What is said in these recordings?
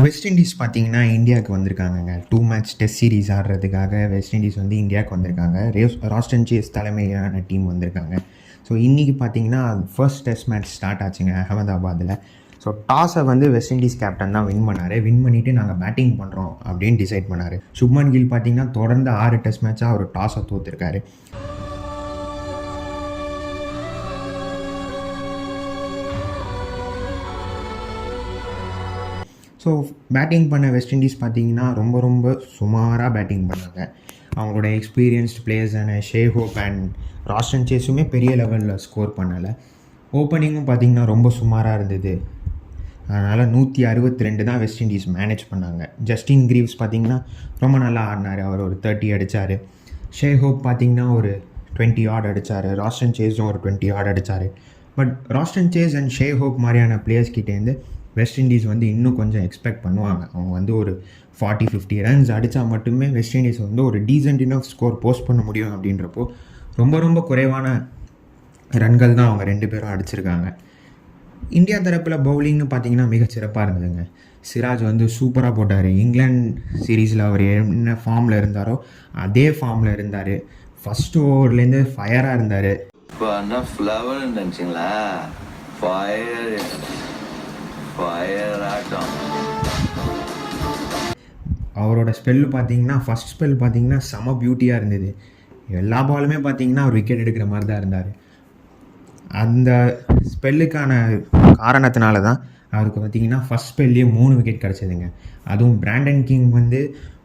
West Indies பார்த்தீங்கன்னா இந்தியாவுக்கு வந்திருக்காங்கங்க. 2 மேட்ச் டெஸ்ட் சீரிஸ் ஆடுறதுக்காக வெஸ்ட் இண்டீஸ் வந்து இந்தியாவுக்கு வந்திருக்காங்க. ராஸ்டன் சேஸ் தலைமையிலான டீம் வந்திருக்காங்க. ஸோ இன்றைக்கி பார்த்தீங்கன்னா ஃபர்ஸ்ட் டெஸ்ட் மேட்ச் ஸ்டார்ட் ஆச்சுங்க அகமதாபாத்தில். ஸோ டாஸை வந்து வெஸ்ட் இண்டீஸ் கேப்டன் தான் வின் பண்ணார். வின் பண்ணிவிட்டு நாங்கள் பேட்டிங் பண்ணுறோம் அப்படின்னு டிசைட் பண்ணார். சுப்மன் கில் பார்த்தீங்கன்னா தொடர்ந்து 6 டெஸ்ட் மேட்சாக அவர் டாஸை தோற்றுருக்காரு. ஸோ பேட்டிங் பண்ண வெஸ்ட் இண்டீஸ் பார்த்தீங்கன்னா ரொம்ப சுமாராக பேட்டிங் பண்ணாங்க. அவங்களோட எக்ஸ்பீரியன்ஸ்டு பிளேயர்ஸான ஷேஹோப் அண்ட் ராஸ்டன் சேஸுமே பெரிய லெவலில் ஸ்கோர் பண்ணலை. ஓப்பனிங்கும் பார்த்திங்கன்னா ரொம்ப சுமாராக இருந்தது. அதனால் 162 தான் வெஸ்ட் இண்டீஸ் மேனேஜ் பண்ணாங்க. ஜஸ்டின் கிரீவ்ஸ் பார்த்திங்கன்னா ரொம்ப நல்லா ஆடினார். அவர் ஒரு 30 அடித்தார். ஷேஹோப் பார்த்திங்கன்னா ஒரு 20 ஆட் அடித்தார். ராஸ்டன் சேஸும் ஒரு 20 ஆட் அடித்தார். பட் ராஸ்டன் சேஸ் அண்ட் ஷேஹோப் மாதிரியான பிளேயர்ஸ்கிட்டேருந்து வெஸ்ட் இண்டீஸ் வந்து இன்னும் கொஞ்சம் எக்ஸ்பெக்ட் பண்ணுவாங்க. அவங்க வந்து ஒரு 40-50 ரன்ஸ் அடித்தா மட்டுமே வெஸ்ட் இண்டீஸ் வந்து ஒரு டீசென்ட் இனஃப் ஸ்கோர் போஸ்ட் பண்ண முடியும். அப்படின்றப்போ ரொம்ப குறைவான ரன்கள் தான் அவங்க 2 பேரும் அடிச்சிருக்காங்க. இந்தியா தரப்பில் பவுலிங்னு பார்த்தீங்கன்னா மிகச்சிறப்பாக இருந்ததுங்க. சிராஜ் வந்து சூப்பராக போட்டார். இங்கிலாந்து சீரீஸில் அவர் என்ன ஃபார்மில் இருந்தாரோ அதே ஃபார்மில் இருந்தார். ஃபஸ்ட்டு ஓவர்லேருந்து ஃபயராக இருந்தார். இப்போ என்ன ஃப்ளவர் நினச்சிங்களா? அவரோட ஸ்பெல்லு பார்த்தீங்கன்னா ஃபஸ்ட் ஸ்பெல் பார்த்தீங்கன்னா செம பியூட்டியாக இருந்தது. எல்லா பாலுமே பார்த்தீங்கன்னா அவர் விக்கெட் எடுக்கிற மாதிரி தான் இருந்தார். அந்த ஸ்பெல்லுக்கான காரணத்தினால தான் அவருக்கு பார்த்தீங்கன்னா ஃபஸ்ட் ஸ்பெல்லையே 3 விக்கெட் கிடச்சிதுங்க. அதுவும் பிராண்டன் கிங் வந்து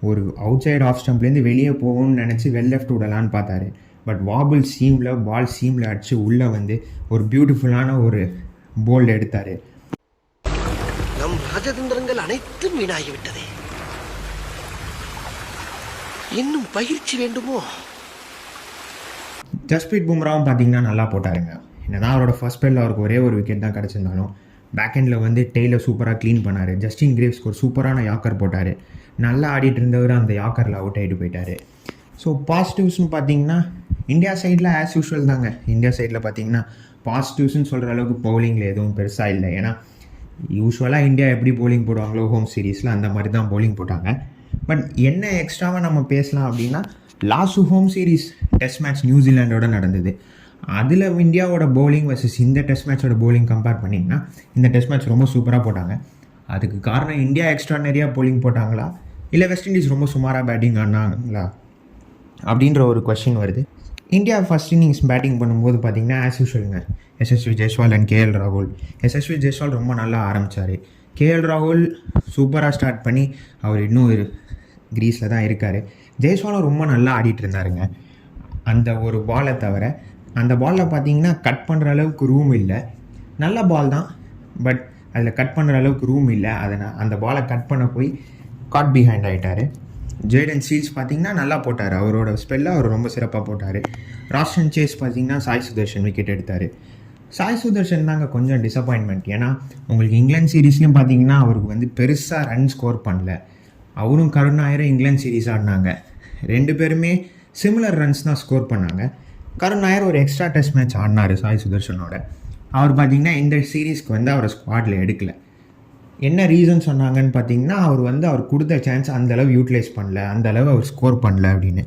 ஒரு அவுட் சைடு ஆஃப் ஸ்டம்ப்லேருந்து வெளியே போகணும்னு நினச்சி லெஃப்ட் விடலான்னு பார்த்தாரு. பட் பால் சீமில் அடித்து உள்ளே வந்து ஒரு பியூட்டிஃபுல்லான ஒரு போல்டு எடுத்தார். நம் ராஜதந்திரங்கள் அனைத்தும் வீணாகிவிட்டதே. இன்னும் பயிற்சி வேண்டுமோ? ஜஸ்பிரீத் பும்ராவும் பார்த்தீங்கன்னா நல்லா போட்டாருங்க. என்னதான் அவரோட ஃபர்ஸ்ட் ஸ்பெல்லில் அவருக்கு ஒரே ஒரு விக்கெட் தான் கிடச்சிருந்தாலும் பேக்கெண்டில் வந்து டெய்லர் சூப்பராக க்ளீன் பண்ணார். ஜஸ்டின் கிரேவ்ஸ்க்கு ஒரு சூப்பரான யாக்கர் போட்டார். நல்லா ஆடிட்டு இருந்தவர் அந்த யாக்கரில் அவுட் ஆகிட்டு போயிட்டார். ஸோ பாசிட்டிவ்ஸ்னு பார்த்தீங்கன்னா இந்தியா சைடில் ஆஸ் யூஷுவல் தாங்க. இந்தியா சைடில் பார்த்தீங்கன்னா பாசிட்டிவ்ஸ்னு சொல்கிற அளவுக்கு பவுலிங்கில் எதுவும் பெருசாக இல்லை. ஏன்னா யூஸ்வலாக இந்தியா எப்படி போலிங் போடுவாங்களோ ஹோம் சீரீஸில் அந்த மாதிரி தான் போலிங் போட்டாங்க. பட் என்ன எக்ஸ்ட்ராவாக நம்ம பேசலாம் அப்படின்னா last home series test match நியூசிலாண்டோட நடந்தது. அதில் இந்தியாவோட பவுலிங் வர்சஸ் இந்த டெஸ்ட் மேட்சோட பவுலிங் கம்பேர் பண்ணிங்கன்னா இந்த டெஸ்ட் மேட்ச் ரொம்ப சூப்பராக போட்டாங்க. அதுக்கு காரணம் இந்தியா எக்ஸ்ட்ரானரியாக போலிங் போட்டாங்களா இல்லை வெஸ்ட் இண்டீஸ் ரொம்ப சுமாராக பேட்டிங் ஆனாங்களா அப்படின்ற ஒரு கொஸ்டின் வருது. இந்தியா ஃபஸ்ட் இன்னிங்ஸ் பேட்டிங் பண்ணும்போது பார்த்திங்கன்னா ஆஸ் யூஷுவலுங்க எஸ்எஸ்வி ஜெய்ஸ்வால் அண்ட் கேஎல் ராகுல். எஸ்எஸ்வி ஜெய்ஸ்வால் ரொம்ப நல்லா ஆரம்பித்தார். கேஎல் ராகுல் சூப்பராக ஸ்டார்ட் பண்ணி அவர் இன்னும் கிரீஸில் தான் இருக்கார். ஜெய்ஸ்வாலும் ரொம்ப நல்லா ஆடிட்டு இருந்தாருங்க. அந்த ஒரு பாலை தவிர அந்த பாலில் பார்த்தீங்கன்னா கட் பண்ணுற அளவுக்கு ரூம் இல்லை. நல்ல பால் தான், பட் அதில் கட் பண்ணுற அளவுக்கு ரூம் இல்லை. அந்த பாலை கட் பண்ண போய் காட் பிஹைண்ட் ஆகிட்டார். ஜேடன் சீல்ஸ் பார்த்தீங்கன்னா நல்லா போட்டார். அவரோட ஸ்பெல்லை அவர் ரொம்ப சிறப்பாக போட்டார். ராஸ்டன் சேஸ் பார்த்தீங்கன்னா சாய் சுதர்ஷன் விக்கெட் எடுத்தார். சாய் சுதர்ஷன் தாங்க கொஞ்சம் டிசப்பாயின்மெண்ட். ஏன்னா உங்களுக்கு இங்கிலாந்து சீரீஸ்லையும் பார்த்தீங்கன்னா அவருக்கு வந்து பெருசாக ரன் ஸ்கோர் பண்ணல. அவரும் கருண் நாயரும் இங்கிலாந்து சீரீஸ் ஆடினாங்க. 2 பேருமே சிமிலர் ரன்ஸ் தான் ஸ்கோர் பண்ணாங்க. கருண் நாயர் ஒரு எக்ஸ்ட்ரா டெஸ்ட் மேட்ச் ஆடினார் சாய் சுதர்ஷனோட. அவர் பார்த்திங்கன்னா இந்த சீரீஸ்க்கு வந்து அவரை ஸ்குவாடில் எடுக்கலை. என்ன ரீசன் சொன்னாங்கன்னு பார்த்தீங்கன்னா அவர் கொடுத்த சான்ஸ் அந்தளவு யூட்டிலைஸ் பண்ணல, அந்தளவு அவர் ஸ்கோர் பண்ணல அப்படின்னு.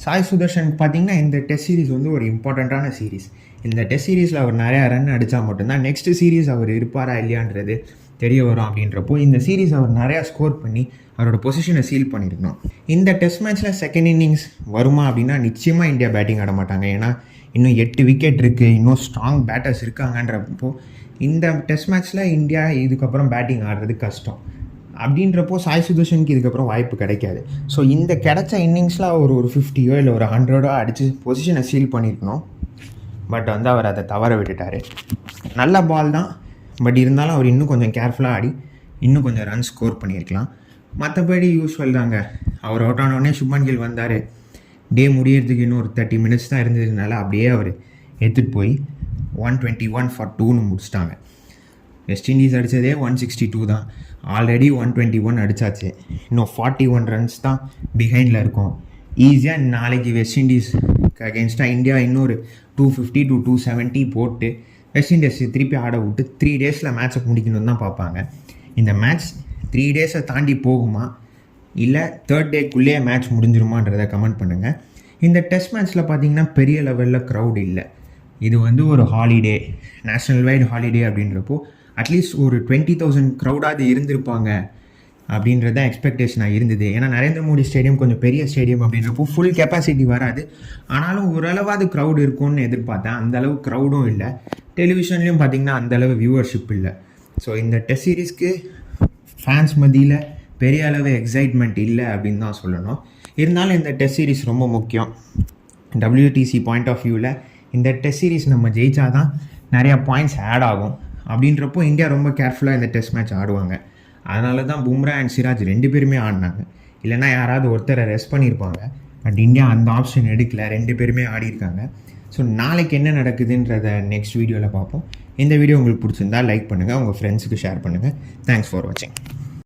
சாய் சுதர்ஷன் பார்த்திங்கன்னா இந்த டெஸ்ட் சீரீஸ் வந்து ஒரு இம்பார்ட்டண்ட்டான சீரீஸ். இந்த டெஸ்ட் சீரீஸில் அவர் நிறையா ரன் அடித்தா மட்டும்தான் நெக்ஸ்ட் சீரீஸ் அவர் இருப்பாரா இல்லையான்றது தெரிய வரும். அப்படின்றப்போ இந்த சீரீஸ் அவர் நிறையா ஸ்கோர் பண்ணி அவரோட பொசிஷனை சீல் பண்ணியிருக்கணும். இந்த டெஸ்ட் மேட்ச்சில் செகண்ட் இன்னிங்ஸ் வருமா அப்படின்னா நிச்சயமாக இந்தியா பேட்டிங் ஆட மாட்டாங்க. ஏன்னா இன்னும் 8 விக்கெட் இருக்குது, இன்னும் ஸ்ட்ராங் பேட்டர்ஸ் இருக்காங்கன்றப்போ இந்த டெஸ்ட் மேட்ச்சில் இந்தியா இதுக்கப்புறம் பேட்டிங் ஆடுறது கஷ்டம். அப்படின்றப்போ சாய் சுதர்ஷனுக்கு இதுக்கப்புறம் வாய்ப்பு கிடைக்காது. ஸோ இந்த கிடைச்ச இன்னிங்ஸில் அவர் ஒரு 50யோ இல்லை ஒரு 100ஓ அடித்து பொசிஷனை சீல் பண்ணியிருக்கணும். பட் வந்து அவர் அதை தவற விட்டுட்டார். நல்ல பால் தான், பட் இருந்தாலும் அவர் இன்னும் கொஞ்சம் கேர்ஃபுல்லாக ஆடி இன்னும் கொஞ்சம் ரன் ஸ்கோர் பண்ணியிருக்கலாம். மற்றபடி யூஸ்வல் தாங்க. அவர் அவுட் ஆனோடனே சுப்மன் கில் வந்தார். டே முடியறதுக்கு இன்னும் ஒரு 30 மினிட்ஸ் தான் இருந்ததுனால அப்படியே அவர் எடுத்துகிட்டு போய் 121 for 2ன்னு முடிச்சிட்டாங்க. வெஸ்ட் இண்டீஸ் அடித்ததே 162 தான். ஆல்ரெடி 121 அடித்தாச்சு. இன்னும் 41 ரன்ஸ் தான் பிஹைண்டில் இருக்கும். ஈஸியாக நாளைக்கு வெஸ்ட் இண்டீஸ் அகேன்ஸ்டாக இந்தியா இன்னொரு 250 to 270 போட்டு வெஸ்ட் இண்டீஸ் திருப்பி ஆட விட்டு 3 டேஸில் மேட்சை முடிக்கணும்னு தான் பார்ப்பாங்க. இந்த மேட்ச் 3 டேஸை தாண்டி போகுமா இல்லை தேர்ட் டேக்குள்ளேயே மேட்ச் முடிஞ்சிருமான்றதை கமெண்ட் பண்ணுங்கள். இந்த டெஸ்ட் மேட்ச்சில் பார்த்தீங்கன்னா பெரிய லெவலில் க்ரௌட் இல்லை. இது வந்து ஒரு ஹாலிடே, நேஷ்னல் வைடு ஹாலிடே அப்படின்றப்போ அட்லீஸ்ட் ஒரு 20,000 க்ரௌடாவது இருந்திருப்பாங்க அப்படின்றத எக்ஸ்பெக்டேஷனாக இருந்தது. ஏன்னா நரேந்திர மோடி ஸ்டேடியம் கொஞ்சம் பெரிய ஸ்டேடியம் அப்படின்றப்போ ஃபுல் கெப்பாசிட்டி வராது. ஆனாலும் ஓரளவாவது க்ரௌட் இருக்கும்னு எதிர்பார்த்தேன். அந்தளவு க்ரௌடும் இல்லை. டெலிவிஷன்லேயும் பார்த்திங்கன்னா அந்தளவு வியூவர்ஷிப் இல்லை. ஸோ இந்த டெஸ்ட் சீரீஸ்க்கு ஃபேன்ஸ் மத்தியில் பெரிய அளவு எக்ஸைட்மெண்ட் இல்லை அப்படின்னு தான் சொல்லணும். இருந்தாலும் இந்த டெஸ்ட் சீரீஸ் ரொம்ப முக்கியம். WTC பாயிண்ட் ஆஃப் வியூவில் இந்த டெஸ்ட் சீரீஸ் நம்ம ஜெயிச்சா தான் நிறையா பாயிண்ட்ஸ் ஆட் ஆகும். அப்படின்றப்போ இந்தியா ரொம்ப கேர்ஃபுல்லாக இந்த டெஸ்ட் மேட்ச் ஆடுவாங்க. அதனால தான் பும்ரா அண்ட் சிராஜ் 2 பேருமே ஆடினாங்க. இல்லைனா யாராவது ஒருத்தரை ரெஸ்ட் பண்ணியிருப்பாங்க. பட் இந்தியா அந்த ஆப்ஷன் எடுக்கல, 2 பேருமே ஆடிருக்காங்க. ஸோ நாளைக்கு என்ன நடக்குதுன்றதை நெக்ஸ்ட் வீடியோவில் பார்ப்போம். இந்த வீடியோ உங்களுக்கு பிடிச்சிருந்தா லைக் பண்ணுங்கள், உங்கள் ஃப்ரெண்ட்ஸுக்கு ஷேர் பண்ணுங்கள். தேங்க்ஸ் ஃபார் வாட்சிங்.